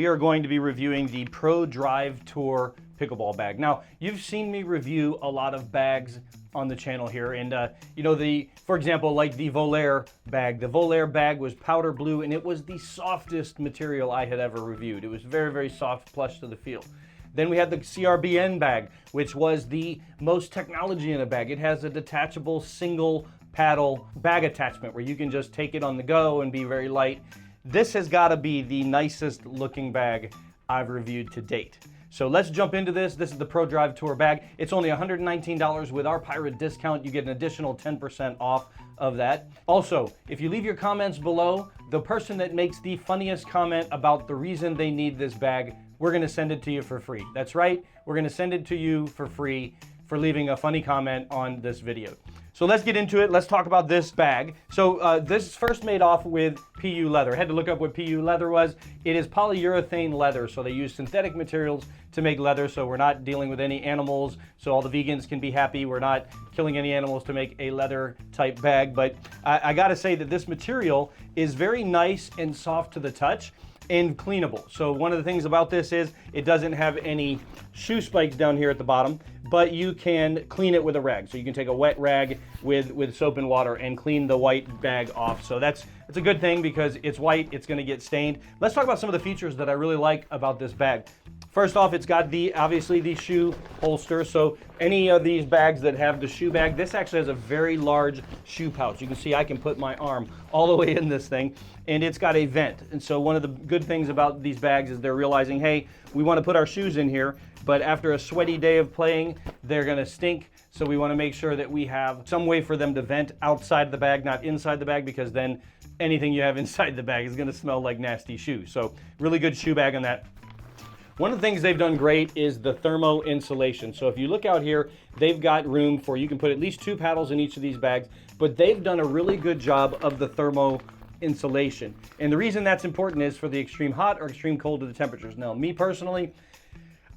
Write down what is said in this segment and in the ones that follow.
we are going to be reviewing the ProDrive Tour pickleball bag. Now, you've seen me review a lot of bags on the channel here, and you know, for example, like the Volair bag. The Volair bag was powder blue, and it was the softest material I had ever reviewed. It was very, very soft, plush to the feel. Then we had the CRBN bag, which was the most technology in a bag. It has a detachable single paddle bag attachment where you can just take it on the go and be very light. This has got to be the nicest looking bag I've reviewed to date. So let's jump into this. This is the ProDrive Tour bag. It's only $119 with our pirate discount. You get an additional 10% off of that. Also, if you leave your comments below, the person that makes the funniest comment about the reason they need this bag, we're gonna send it to you for free. That's right, we're gonna send it to you for free for leaving a funny comment on this video. So let's get into it. Let's talk about this bag. So this is first made off with PU leather. I had to look up what PU leather was. It is polyurethane leather, so they use synthetic materials to make leather, so we're not dealing with any animals, so all the vegans can be happy. We're not killing any animals to make a leather type bag, but I gotta say that this material is very nice and soft to the touch and cleanable. So one of the things about this is it doesn't have any shoe spikes down here at the bottom, but you can clean it with a rag. So you can take a wet rag with soap and water and clean the white bag off. So it's a good thing because it's white, it's gonna get stained. Let's talk about some of the features that I really like about this bag. First off, it's got obviously the shoe holster. So any of these bags that have the shoe bag, this actually has a very large shoe pouch. You can see I can put my arm all the way in this thing, and it's got a vent. And so one of the good things about these bags is they're realizing, hey, we want to put our shoes in here, but after a sweaty day of playing, they're gonna stink. So we want to make sure that we have some way for them to vent outside the bag, not inside the bag, because then anything you have inside the bag is gonna smell like nasty shoes. So really good shoe bag on that. One of the things they've done great is the Thermo Insulation. So if you look out here, they've got room for, you can put at least 2 paddles in each of these bags, but they've done a really good job of the Thermo Insulation. And the reason that's important is for the extreme hot or extreme cold of the temperatures. Now, me personally,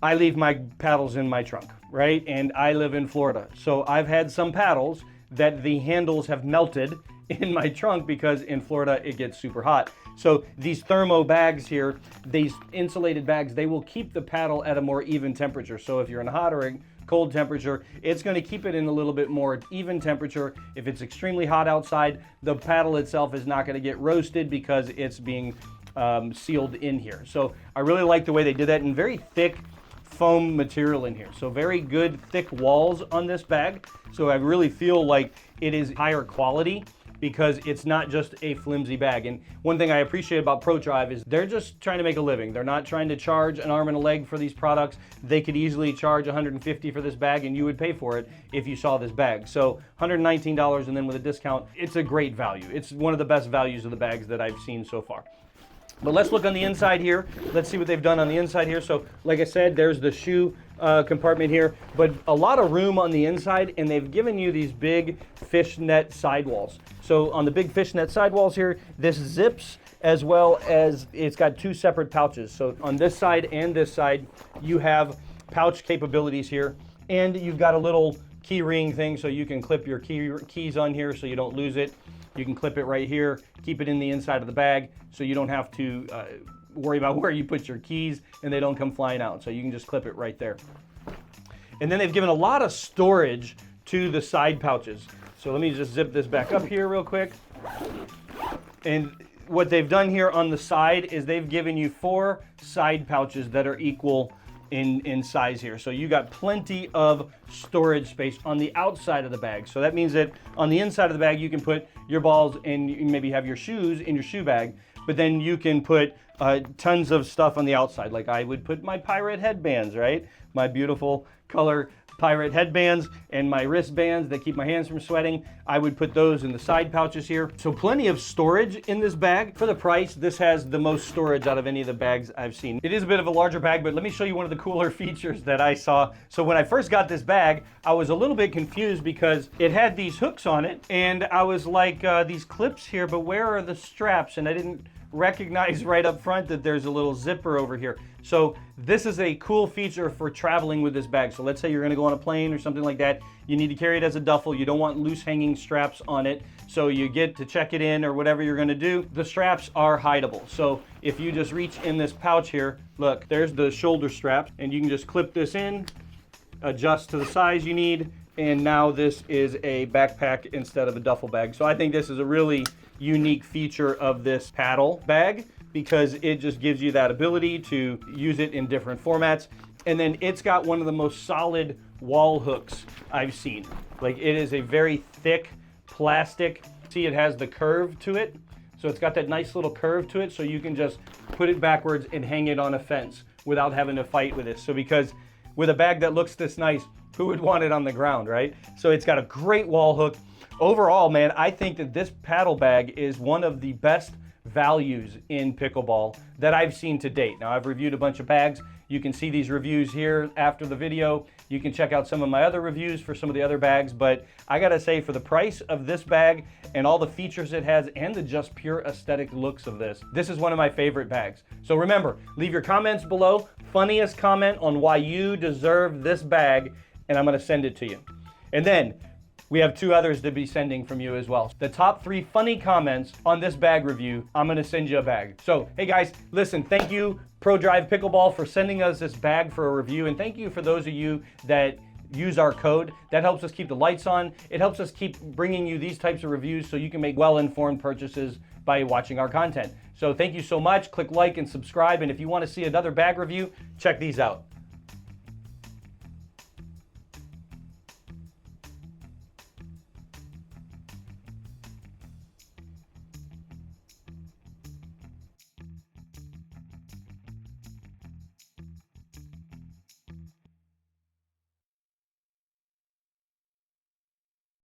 I leave my paddles in my trunk, right? And I live in Florida. So I've had some paddles that the handles have melted in my trunk because in Florida it gets super hot. So these thermo bags here, these insulated bags, they will keep the paddle at a more even temperature. So if you're in a hot or a cold temperature, it's going to keep it in a little bit more even temperature. If it's extremely hot outside, the paddle itself is not going to get roasted because it's being sealed in here. So I really like the way they did that, and very thick foam material in here. So very good thick walls on this bag. So I really feel like it is higher quality because it's not just a flimsy bag. And one thing I appreciate about ProDrive is they're just trying to make a living. They're not trying to charge an arm and a leg for these products. They could easily charge $150 for this bag and you would pay for it if you saw this bag. So $119, and then with a discount, it's a great value. It's one of the best values of the bags that I've seen so far. But let's look on the inside here. Let's see what they've done on the inside here. So like I said, there's the shoe compartment here, but a lot of room on the inside, and they've given you these big fishnet sidewalls. So on the big fishnet sidewalls here, this zips, as well as it's got 2 separate pouches. So on this side and this side, you have pouch capabilities here, and you've got a little key ring thing so you can clip your keys on here so you don't lose it. You can clip it right here, keep it in the inside of the bag so you don't have to worry about where you put your keys and they don't come flying out. So you can just clip it right there. And then they've given a lot of storage to the side pouches. So let me just zip this back up here real quick. And what they've done here on the side is they've given you 4 side pouches that are equal in size here. So you got plenty of storage space on the outside of the bag. So that means that on the inside of the bag, you can put your balls and you maybe have your shoes in your shoe bag, but then you can put tons of stuff on the outside. Like I would put my pirate headbands, right? My beautiful color pirate headbands and my wristbands that keep my hands from sweating. I would put those in the side pouches here. So plenty of storage in this bag. For the price, this has the most storage out of any of the bags I've seen. It is a bit of a larger bag, but let me show you one of the cooler features that I saw. So when I first got this bag, I was a little bit confused because it had these hooks on it, and I was like, these clips here, but where are the straps? And I didn't recognize right up front that there's a little zipper over here. So this is a cool feature for traveling with this bag. So let's say you're gonna go on a plane or something like that. You need to carry it as a duffel. You don't want loose hanging straps on it. So you get to check it in or whatever you're gonna do. The straps are hideable. So if you just reach in this pouch here, look, there's the shoulder strap, and you can just clip this in, adjust to the size you need, and now this is a backpack instead of a duffel bag. So I think this is a really unique feature of this paddle bag, because it just gives you that ability to use it in different formats. And then it's got one of the most solid wall hooks I've seen. Like, it is a very thick plastic. See, it has the curve to it. So it's got that nice little curve to it, so you can just put it backwards and hang it on a fence without having to fight with it. So because with a bag that looks this nice, who would want it on the ground, right? So it's got a great wall hook. Overall, man, I think that this paddle bag is one of the best values in pickleball that I've seen to date. Now, I've reviewed a bunch of bags. You can see these reviews here after the video. You can check out some of my other reviews for some of the other bags, but I gotta say, for the price of this bag and all the features it has and the just pure aesthetic looks of this is one of my favorite bags. So remember, leave your comments below, funniest comment on why you deserve this bag, and I'm gonna send it to you. And then we have 2 others to be sending from you as well. The top 3 funny comments on this bag review, I'm gonna send you a bag. So, hey guys, listen, thank you ProDrive Pickleball for sending us this bag for a review, and thank you for those of you that use our code. That helps us keep the lights on. It helps us keep bringing you these types of reviews so you can make well-informed purchases by watching our content. So thank you so much. Click like and subscribe, and if you wanna see another bag review, check these out.